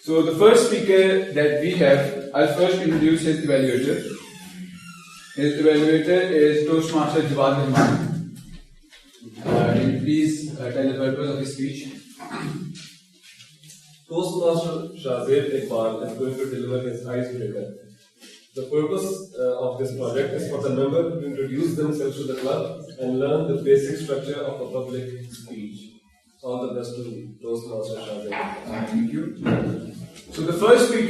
So the first speaker that we have, I'll first introduce his evaluator. His evaluator is Toastmaster Jawwad Rehman. Please tell the purpose of his speech. Toastmaster Shahzeb Iqbal is going to deliver his icebreaker. The purpose of this project is for the member to introduce themselves to the club and learn the basic structure of a public speech. All the best to Toastmaster Shahzeb. Thank you. So the first speech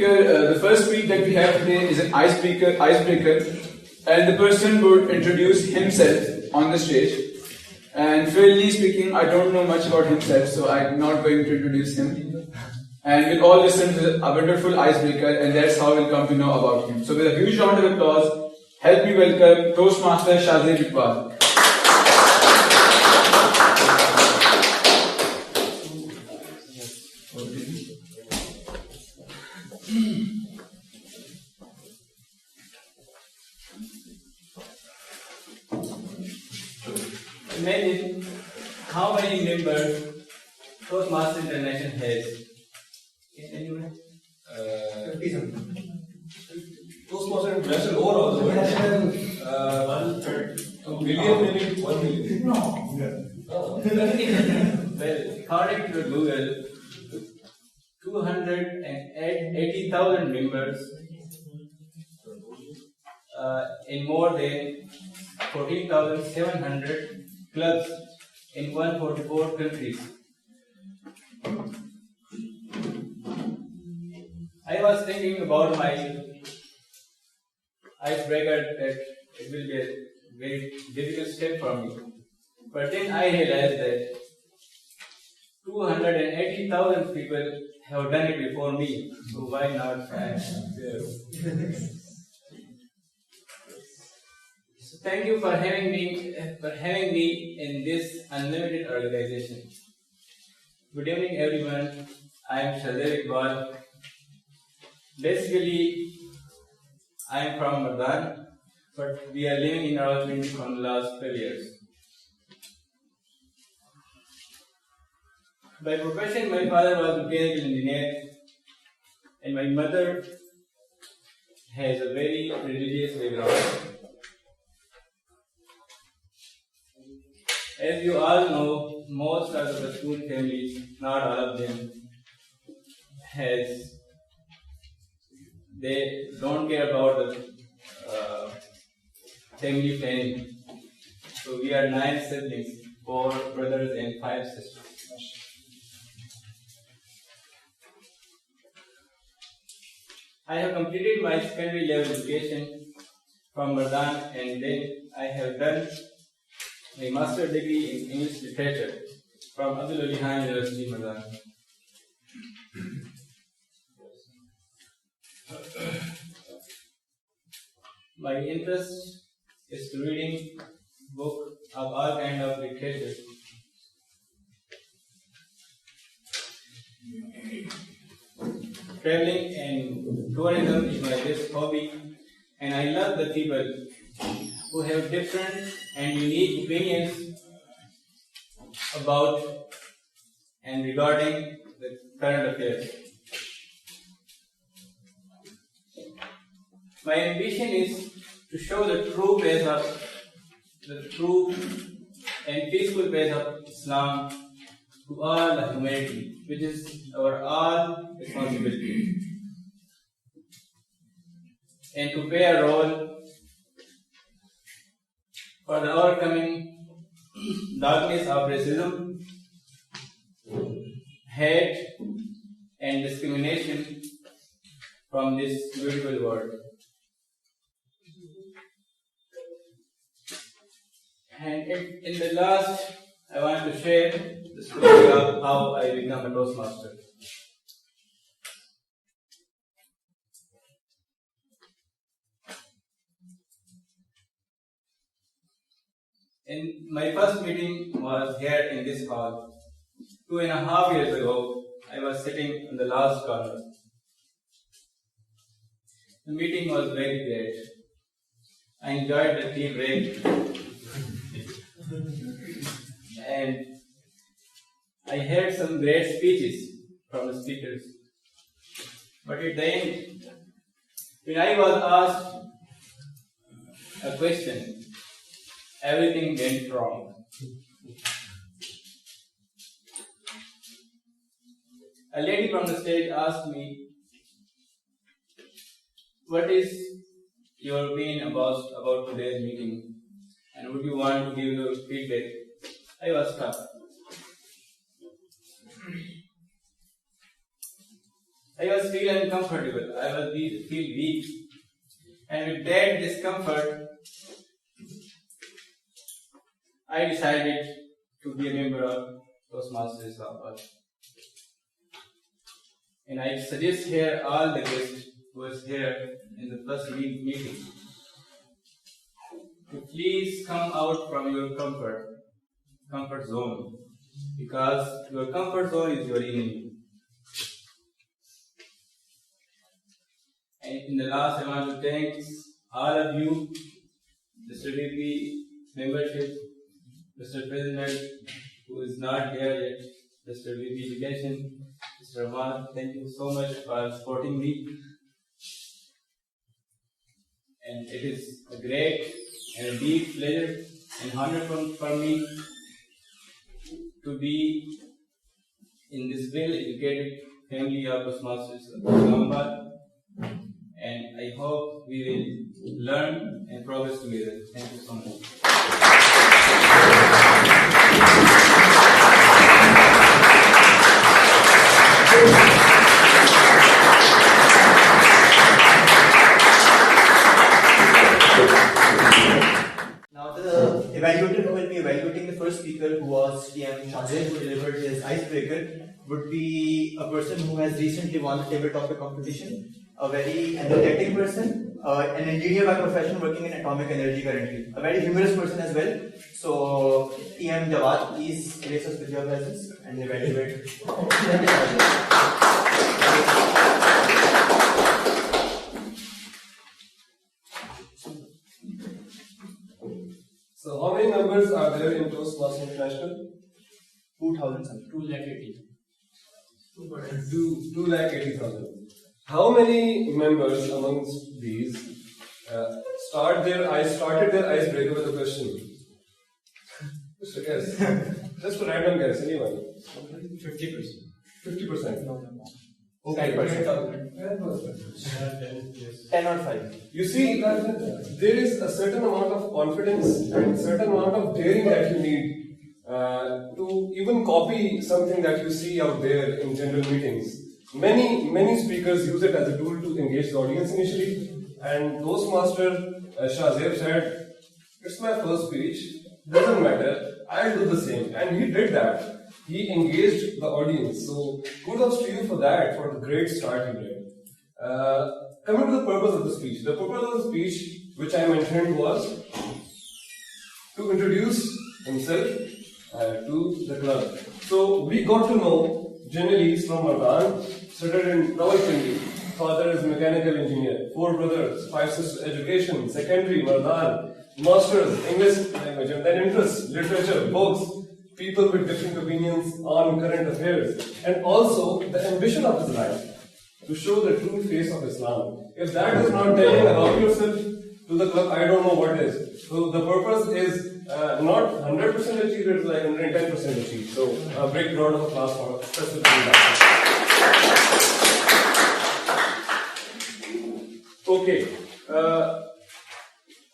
that we have today is an icebreaker, and the person would introduce himself on the stage. And fairly speaking, I don't know much about himself, so I'm not going to introduce him. And we'll all listen to a wonderful icebreaker, and that's how we'll come to know about him. So with a huge round of applause, help me welcome Toastmaster Shahzeb Iqbal. Imagine how many members Toastmaster International has. Anyway? 50 something. Toastmaster International overall the world. 1 million, maybe 1 million. No. Oh. Well, according to Google, 280,000 members in more than 14,700 clubs in 144 countries. I was thinking about my icebreaker that it will be a very difficult step for me. But then I realized that 280,000 people have done it before me, so why not I? So thank you for having me in this unlimited organization. Good evening, everyone. I am Shahzeb Iqbal. Basically, I am from Mardan, but we are living in our country from the last 12 years. By profession, my father was a mechanical engineer, and my mother has a very religious background. As you all know, most of the school families, not all of them, they don't care about the family planning. So we are 9 siblings, 4 brothers and 5 sisters. I have completed my secondary level education from Mardan, and then I have done a master's degree in English literature from Abdul Khan University, Mardan. My interest is to reading books of all kinds of literature. Traveling and tourism is my best hobby, and I love the people who have different and unique opinions about and regarding the current affairs. My ambition is to show the true and peaceful path of Islam to all the humanity, which is our all responsibility, and to play a role for the overcoming darkness of racism, hate, and discrimination from this beautiful world. And in the last, I want to share the story of how I became a Toastmaster. My first meeting was here in this hall. 2.5 years ago, I was sitting in the last corner. The meeting was very great. I enjoyed the tea break. And I heard some great speeches from the speakers. But at the end, when I was asked a question, everything went wrong. A lady from the stage asked me, "What is your opinion about today's meeting? And would you want to give your feedback?" I was stuck. I was feeling uncomfortable. I was feel weak. And with that discomfort, I decided to be a member of Toastmasters Islamabad. And I suggest here all the guests who was here in the first meeting to please come out from your comfort zone, because your comfort zone is your enemy. And in the last, I want to thank all of you, Mr. VP, membership, Mr. President, who is not here yet, Mr. VP Education, Mr. Ammar, thank you so much for supporting me. And it is a great and a deep pleasure and honor for me to be in this well-educated family of Toastmasters Islamabad. And I hope we will learn and progress together. Thank you so much. Now the evaluator who will be evaluating the first speaker, who was TM Shahzeb, who delivered his icebreaker, would be a person who has recently won the table topic competition, a very energetic person, an engineer by profession working in atomic energy currently, a very humorous person as well. So TM Jawwad, please grace us with your presence and evaluate. So how many members are there in Toastmasters International? 2,000 something. 280,000. How many members amongst these started their icebreaker with a question? Just a guess. Just a random guess, anyone? 50%. 50%. No. 10%. 10 or 5. You see, there is a certain amount of confidence and certain amount of daring that you need to even copy something that you see out there in general meetings. Many speakers use it as a tool to engage the audience initially, and Toastmaster Shahzeb said, "It's my first speech, doesn't matter, I'll do the same." And he did that. He engaged the audience. So kudos to you for that, for the great start you did. Coming to the purpose of the speech. The purpose of the speech, which I mentioned, was to introduce himself to the club. So we got to know generally he's from Mardan, studied in Rawalpindi. Father is mechanical engineer, 4 brothers, 5 sisters, education, secondary, Mardan, masters, English language, and then interests, literature, books, people with different opinions on current affairs, and also the ambition of his life to show the true face of Islam. If that is not telling about yourself to the club, I don't know what is. So the purpose is not 100% achieved, it's like 110% achieved. So a big round of applause for specifically that. Okay.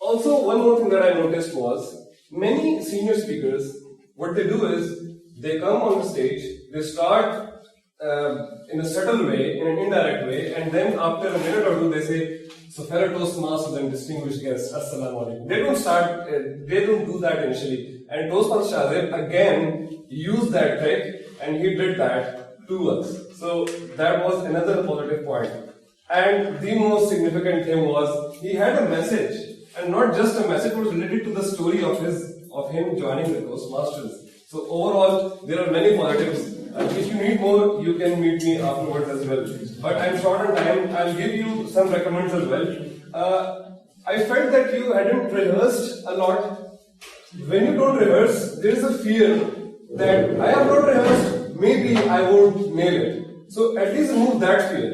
Also, one more thing that I noticed was many senior speakers, what they do is they come on the stage, they start in a subtle way, in an indirect way, and then after a minute or two they say, "So fellow Toastmasters and distinguished guests, Assalamu alaikum." They don't do that initially. And Toastmaster Shahzeb again used that trick, and he did that to us. So that was another positive point. And the most significant thing was he had a message, and not just a message, it was related to the story of him joining the Toastmasters. So overall, there are many positives. If you need more, you can meet me afterwards as well. But I'm short on time. I'll give you some recommends as well. I felt that you hadn't rehearsed a lot. When you don't rehearse, there is a fear that I have not rehearsed, maybe I won't nail it. So at least remove that fear.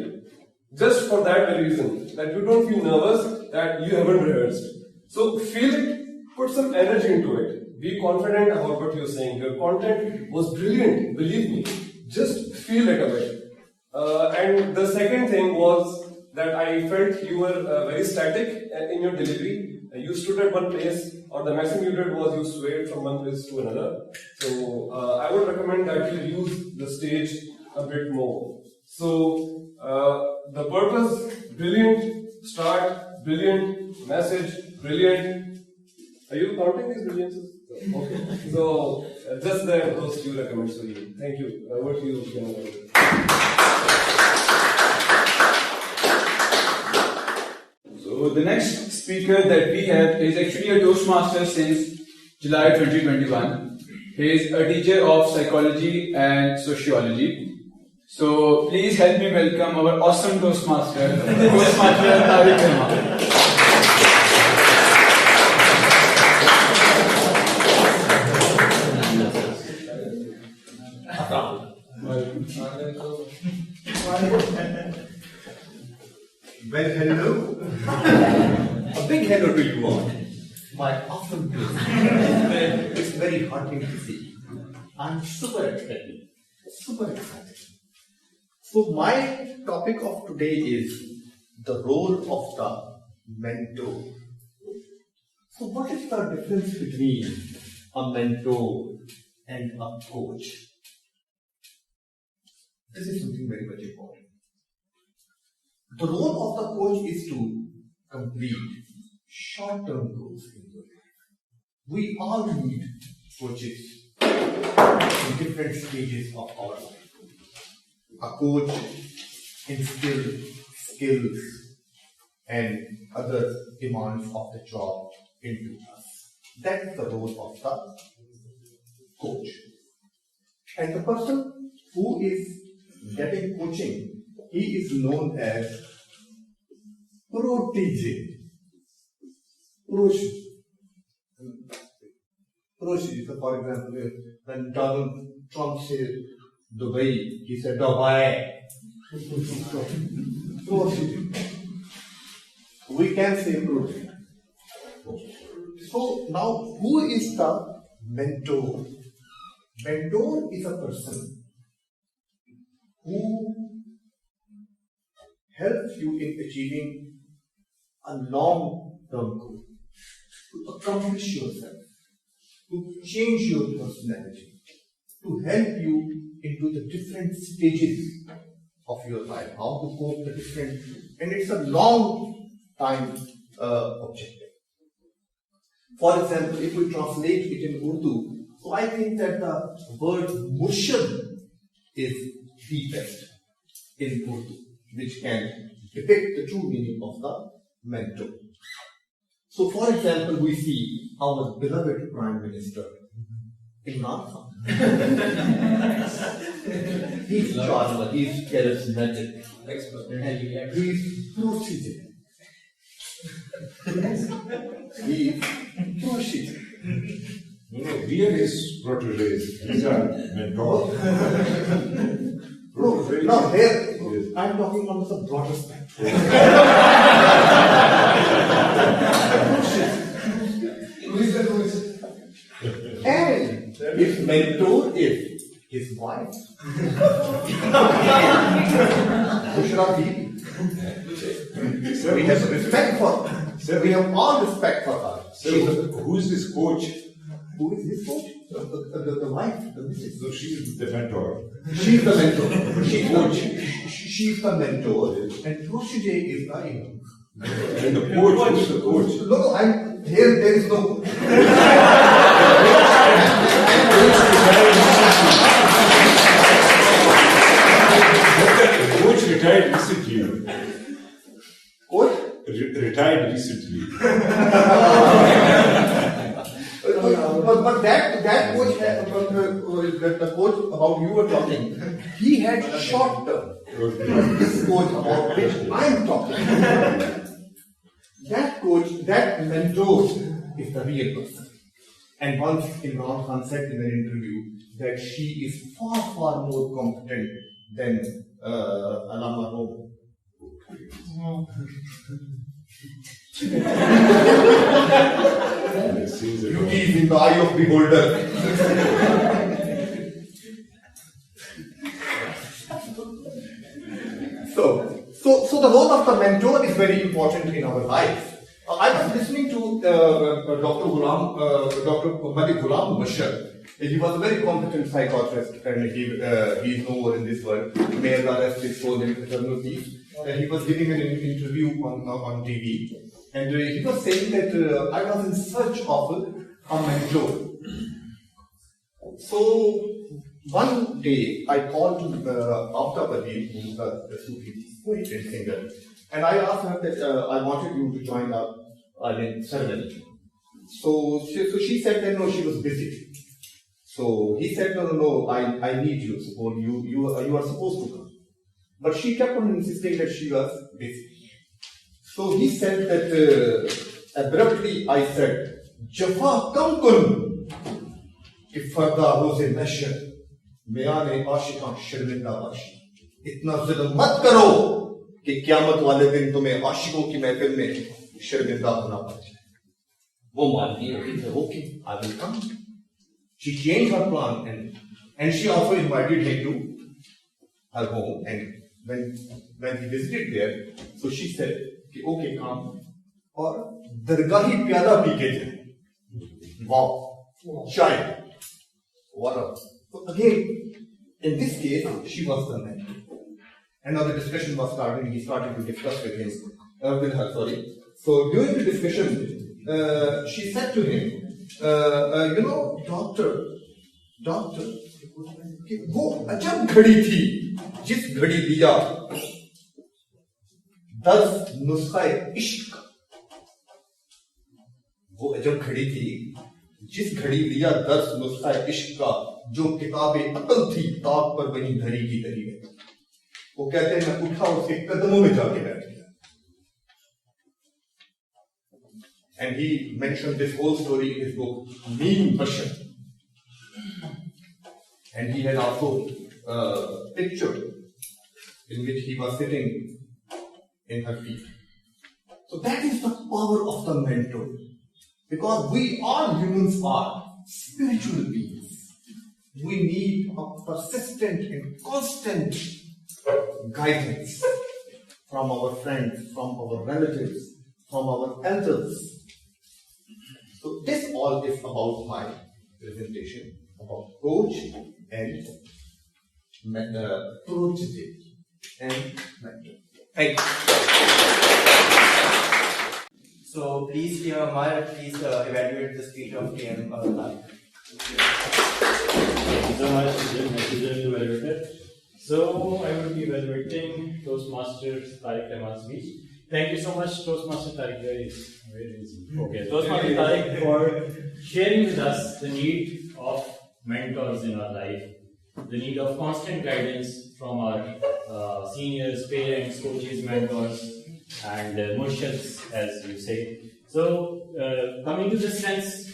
Just for that very reason, that you don't feel nervous, that you haven't rehearsed. So feel it, put some energy into it. Be confident about what you're saying. Your content was brilliant, believe me. Just feel it a bit. And the second thing was that I felt you were very static in your delivery. You stood at one place, or the maximum you did was you swayed from one place to another. So I would recommend that you use the stage a bit more. So the purpose, brilliant. Start, brilliant. Message, brilliant. Are you counting these brilliances? Okay. So just those few recommends for you. Thank you. Over to you, Daniyal. So the next speaker that we have is actually a Toastmaster since July 2021. He is a teacher of psychology and sociology. So please help me welcome our awesome Toastmaster, Tariq Rehman. Well, hello. A big hello to you all. My awesome place. It's very heartening to see. I'm super excited. Super excited. So my topic of today is the role of the mentor. So what is the difference between a mentor and a coach? This is something very much important. The role of the coach is to complete short-term goals in your life. We all need coaches in different stages of our life. A coach instills skills and other demands of the job into us. That is the role of the coach. And the person who is getting coaching, he is known as protege. Protege. So for example, when Donald Trump said Dubai, he said Dubai. Protege. We can say protege. So now, who is the mentor? Mentor is a person who helps you in achieving a long-term goal, to accomplish yourself, to change your personality, to help you into the different stages of your life, how to cope the different, and it's a long time objective. For example, if we translate it in Urdu, so I think that the word murshid is the best in Urdu, which can depict the true meaning of the mentor. So, for example, we see our beloved Prime Minister, Imran Khan. He's charming, he's charismatic, and he's protege. He's protege. No, we are his proteges. These are mentors. No, here, I'm talking on the broader spectrum. And his mentor is his wife. Bushra Bibi. We have respect for her. We have all respect for her. So, who is this coach? Who is this coach? The wife, the missus. So she is the mentor. She's the mentor. She's the mentor. And protege is the imam. And the coach, who is the coach? No, I'm here. There is no. The coach retired recently. Coach? Retired recently. But that coach, the coach about you were talking, he had short term. This coach about which I'm talking. That coach, that mentor is the real person. And once Imran Khan said in an interview that she is far more competent than Ammar Ahmad. Beauty is in the eye of beholder. So the role of the mentor is very important in our life. I was listening to Dr. Malik Ghulam Bashar. He was a very competent psychiatrist, and he is no more in this world. May Allah rest his soul in eternal peace. He was giving an interview on TV, and he was saying that I was in search of a mentor. So one day I called Aftab Ali, who is the Sufi poet and singer, and I asked her that I wanted you to join our ceremony. So she said that no, she was busy. So he said, no, I need you. Suppose you are supposed to come. But she kept on insisting that she was busy. So he said that abruptly I said, Jafa kam kun ki farda roze nashar meyane aashikan sharminda bashi. Itna zulm mat karo कि क़यामत वाले दिन तुम्हें आशिकों की महफिल में शर्मिंदा होना पड़ जाए. वो मानती है कि okay, I will come. She changed her plan and she also invited him to her home. And when he visited there, so she said, okay, come. और दरगाही प्याला पी के जाए. Wow, chai. What else? So again, in this case, she was the mentor. And now the discussion was starting. He started to discuss with her. So during the discussion, she said to him, doctor, वो अजब घड़ी थी जिस घड़ी लिया 10 नुस्खे इश्क. वो अजब घड़ी थी जिस घड़ी लिया 10 नुस्खे इश्क का, जो किताबे अकल थी ताक पर वहीं धरी की धरी है. वो कहते हैं मैं उठा उसके कदमों में जाके बैठ गया. And he mentioned this whole story in his book, Mean Bashar. And he had also a picture in which he was sitting in her feet. So that is the power of the mentor. Because we all humans are spiritual beings. We need a persistent and constant guidance from our friends, from our relatives, from our elders. So this all is about my presentation about coach and coach and mentor. Thank you. So please, dear Ammar, please evaluate the speech of TM Akbar. Thank you so much, Evaluator. So I will be evaluating Toastmaster Tariq Rehman's speech. Thank you so much, Toastmaster Tariq. Very easy. Okay, Toastmaster Tariq, for sharing with us the need of mentors in our life, the need of constant guidance from our seniors, parents, coaches, mentors, and murshids, as you say. So, coming to the sense,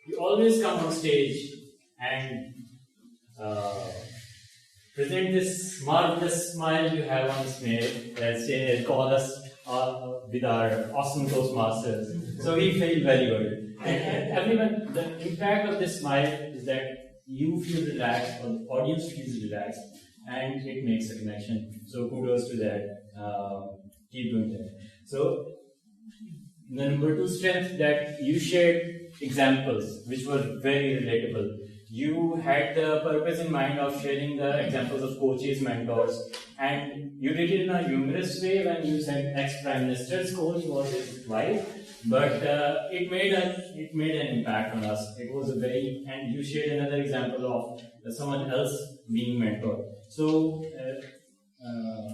you always come on stage and present this marvelous smile you have on stage, call us with our awesome Toastmasters. So we feel very good. And everyone, the impact of this smile is that you feel relaxed, or the audience feels relaxed, and it makes a connection. So kudos to that. Keep doing that. So the number 2 strength, that you shared examples which were very relatable. You had the purpose in mind of sharing the examples of coaches, mentors, and you did it in a humorous way when you said ex-Prime Minister's coach was his wife, but it made an impact on us. It was and you shared another example of someone else being mentored. So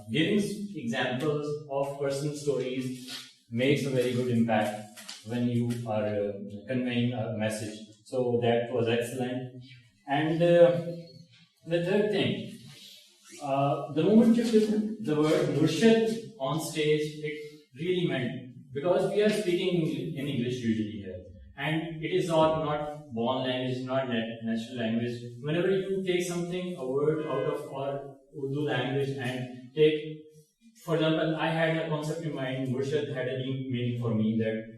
giving examples of personal stories makes a very good impact when you are conveying a message. So that was excellent. And the third thing, the moment you took the word Murshid on stage, it really meant, because we are speaking in English usually here, and it is not born language, not natural language. Whenever you take something, a word out of our Urdu language, and take for example, I had a concept in mind, Murshid had a deep meaning for me that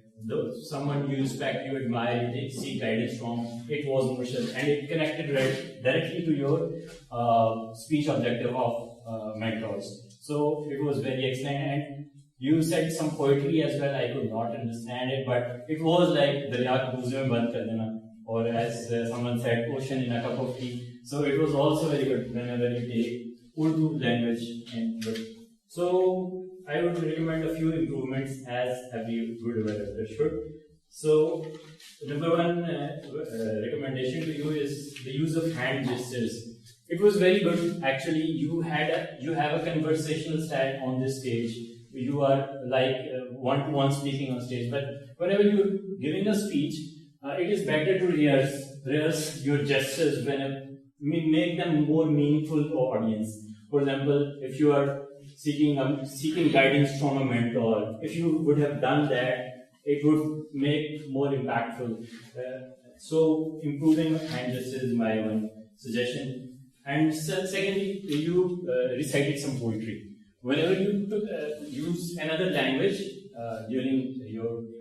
someone you respect, you admire, you seek guidance from, it was Murshid, and it connected directly to your speech objective of mentors. So it was very excellent, and you said some poetry as well. I could not understand it, but it was like Darya ko booze mein band kar dena, or as someone said, ocean in a cup of tea. So it was also very good whenever you take Urdu language and book. So I would recommend a few improvements as every good evaluator should. So number one recommendation to you is the use of hand gestures. It was very good. Actually, you have a conversational style on this stage. You are like one-to-one speaking on stage. But whenever you're giving a speech, it is better to rehearse your gestures make them more meaningful to audience. For example, if you are seeking guidance from a mentor, if you would have done that, it would make more impactful. So improving hand gestures is my one suggestion. And secondly, you recited some poetry. Whenever you use another language during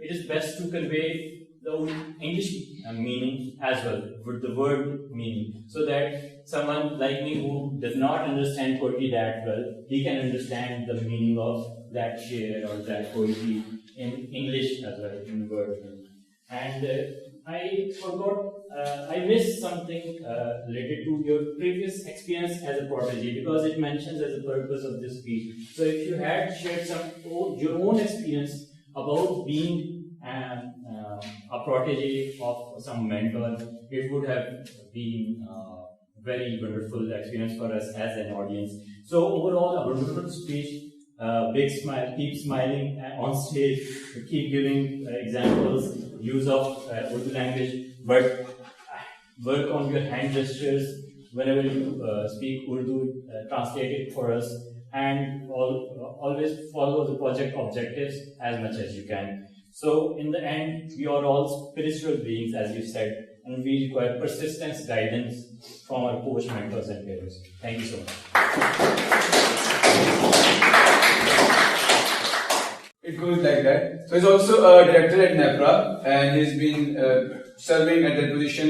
it is best to convey the English meaning as well, with the word meaning, so that someone like me who does not understand poetry that well, he can understand the meaning of that share or that poetry in English as well, in word. And I forgot, I missed something related to your previous experience as a protege, because it mentions as a purpose of this speech. So if you had shared your own experience about being a protege of some mentor, it would have been very wonderful experience for us as an audience. So overall, a wonderful speech, big smile, keep smiling on stage, keep giving examples, use of Urdu language, but work on your hand gestures whenever you speak Urdu, translate it for us, and always follow the project objectives as much as you can. So in the end, we are all spiritual beings, as you said, and we require persistence, guidance from our coach, mentors, and peers. Thank you so much. It goes like that. So he's also a director at NEPRA, and he's been serving at that position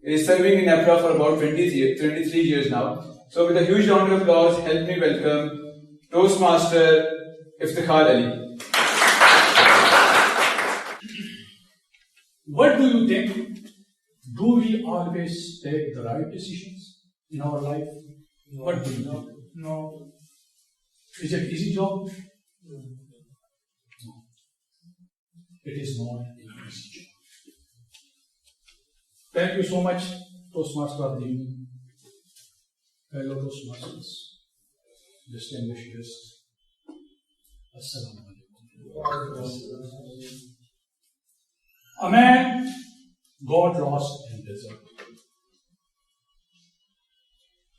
he's serving in NEPRA for about 23 years now. So with a huge round of applause, help me welcome Toastmaster Iftikhar Ali. What do you think? Do we always take the right decisions in our life? No. What do you think? No. Is it easy job? No. It is not an easy job. Thank you so much, Toastmaster of the evening, fellow Toastmasters, distinguished guests. Assalamu alaikum. A man got lost in desert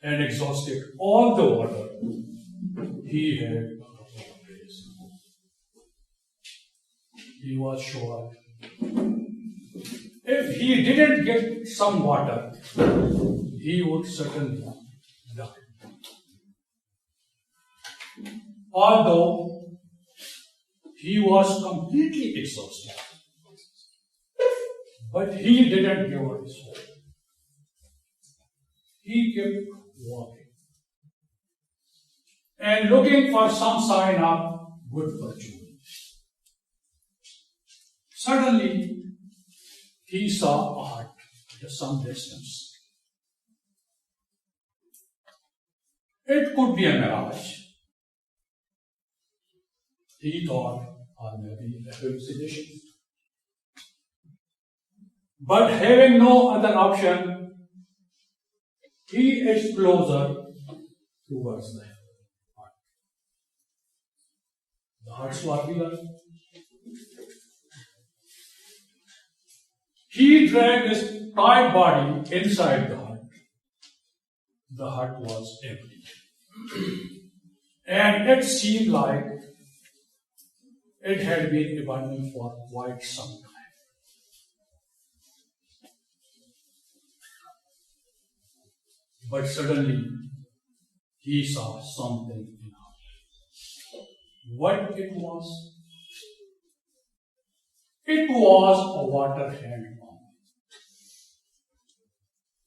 and exhausted all the water he had a couple of days. He was sure if he didn't get some water, he would certainly die. Although he was completely exhausted, but he didn't give up his hope. He kept walking and looking for some sign of good fortune. Suddenly, he saw a hut at some distance. It could be a mirage, he thought, or maybe a hallucination. But having no other option, he edged closer towards the hut. The huts were real. He dragged his tired body inside the hut. The hut was empty. And it seemed like it had been abandoned for quite some time. But suddenly, he saw something in what it was? It was a water hand pump.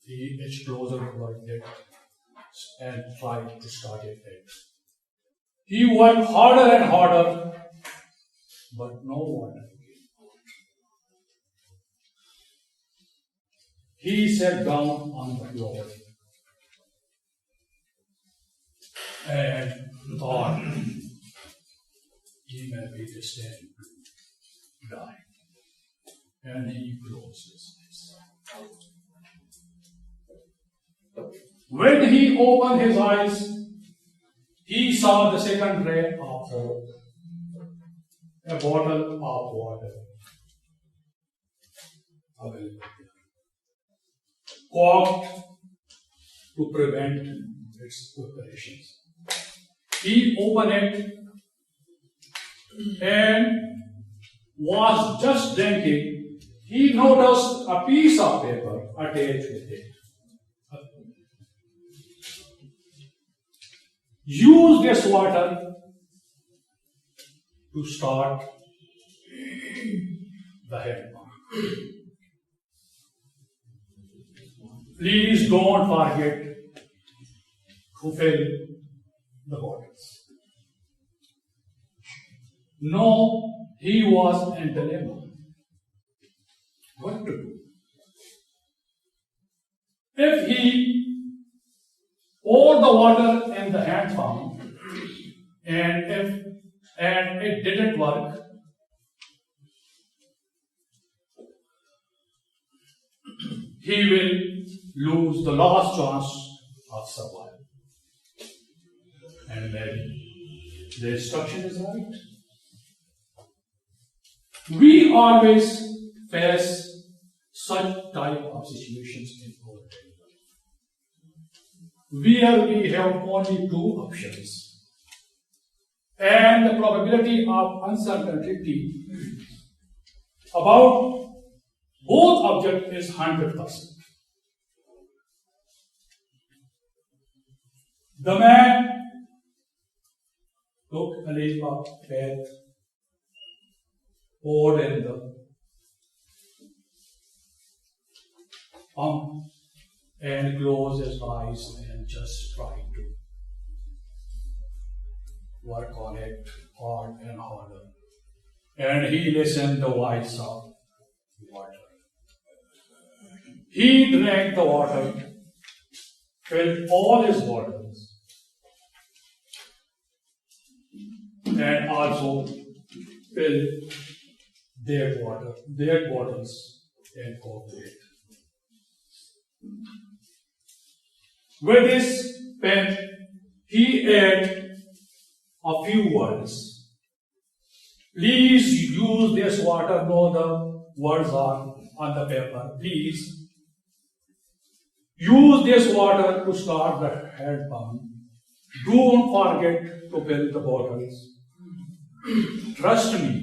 He edged closer toward it and tried to start it. He worked harder and harder, but no water came out. He sat down on the floor and thought he may be destined to die. And he closed his eyes. When he opened his eyes, he saw the second ray of hope, a bottle of water available, corked to prevent its preparations. He opened it and was just drinking. He noticed a piece of paper attached with it. Use this water to start the hand pump. Please don't forget to fill the bottles. No, he was in dilemma. What to do? If he poured the water in the hand pump and it didn't work, he will lose the last chance of survival. And maybe the instruction is right. We always face such type of situations in our daily life, where we have only two options, and the probability of uncertainty about both objects is 100%. The man took a leap of faith, poured in the pump, and closed his eyes and just tried to work on it hard and harder. And he listened to the voice of water. He drank the water, filled all his bottles, and also filled their bottles and corked it. With his pen, he added a few words. Please use this water. No, the words are on the paper. Please use this water to start the hand pump. Don't forget to fill the bottles. Trust me.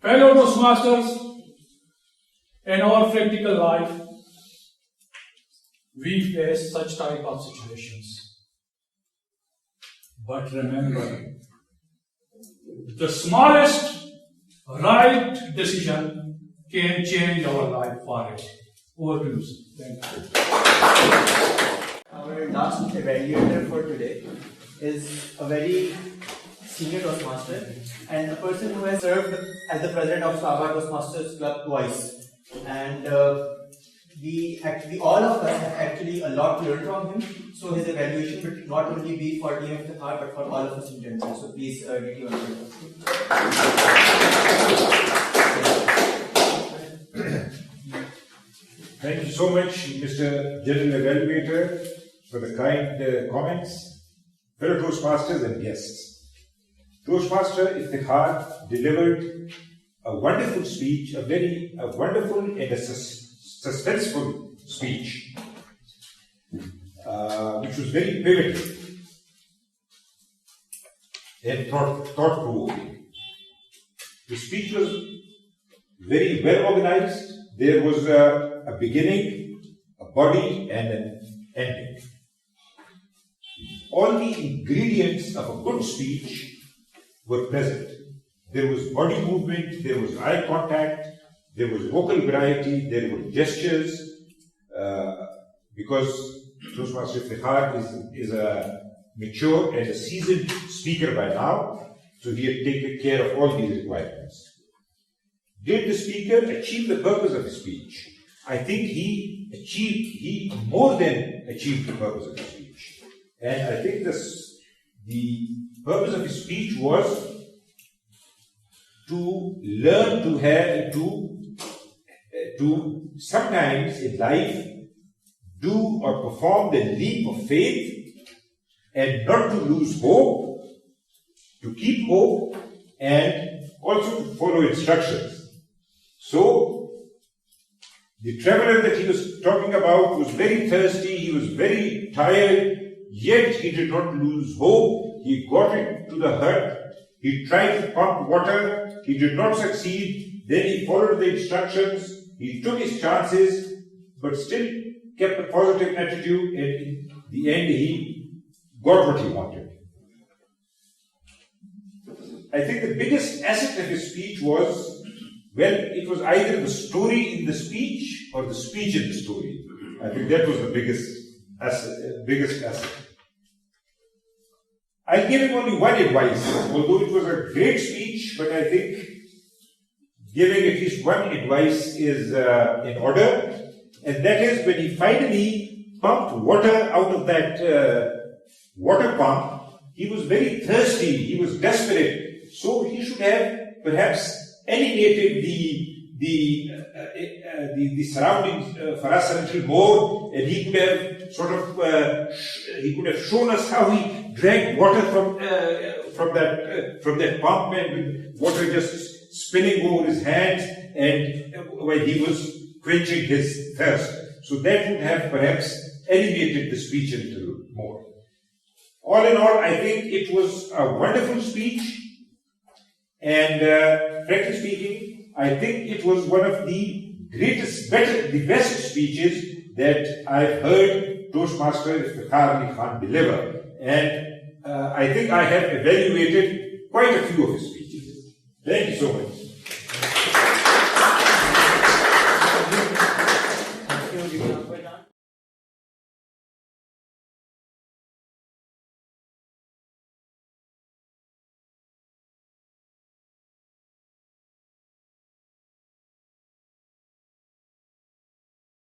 Fellow Toastmasters, in our practical life, we face such type of situations. But remember, the smallest right decision can change our life forever. Over to you. Thank you. Our last evaluator for today is a very senior Toastmaster and a person who has served as the president of Islamabad Toastmasters Club twice. And all of us have actually a lot to learn from him. So his evaluation would not only be for TM Iftikhar but for all of us in general. So please, DTM Thank you so much, Mr. General Evaluator, for the kind comments. Fellow Toastmasters and guests, Toastmaster Iftikhar delivered a wonderful speech, a wonderful and a suspenseful speech, which was very pivotal and thought-provoking. The speech was very well organized. There was a beginning, a body, and an ending. all the ingredients of a good speech were present. There was body movement, there was eye contact, there was vocal variety, there were gestures, because Toastmaster Iftikhar is a mature and a seasoned speaker by now, so he had taken care of all these requirements. Did the speaker achieve the purpose of his speech? I think he more than achieved the purpose of his speech. And I think the purpose of his speech was to learn to have, to sometimes in life do or perform the leap of faith and not to lose hope, to keep hope, and also to follow instructions. So, the traveler that he was talking about was very thirsty, he was very tired, yet he did not lose hope. He got into the hut, he tried to pump water, he did not succeed, then he followed the instructions, he took his chances, but still kept a positive attitude, and in the end he got what he wanted. I think the biggest asset of his speech was, well, it was either the story in the speech or the speech in the story. I think that was the biggest asset. I'll give him only one advice, although it was a great speech, but I think giving at least one advice is in order, and that is when he finally pumped water out of that water pump, he was very thirsty, he was desperate, so he should have perhaps animated the surroundings for us a little more, and he could have he could have shown us how he drank water from that pump, and with water just spilling over his hands, and while he was quenching his thirst. So that would have perhaps animated the speech a little more. All in all, I think it was a wonderful speech, and frankly speaking, I think it was one of the the best speeches that I've heard Toastmaster Iftikhar Ali Khan deliver. And I think I have evaluated quite a few of his speeches. Thank you so much.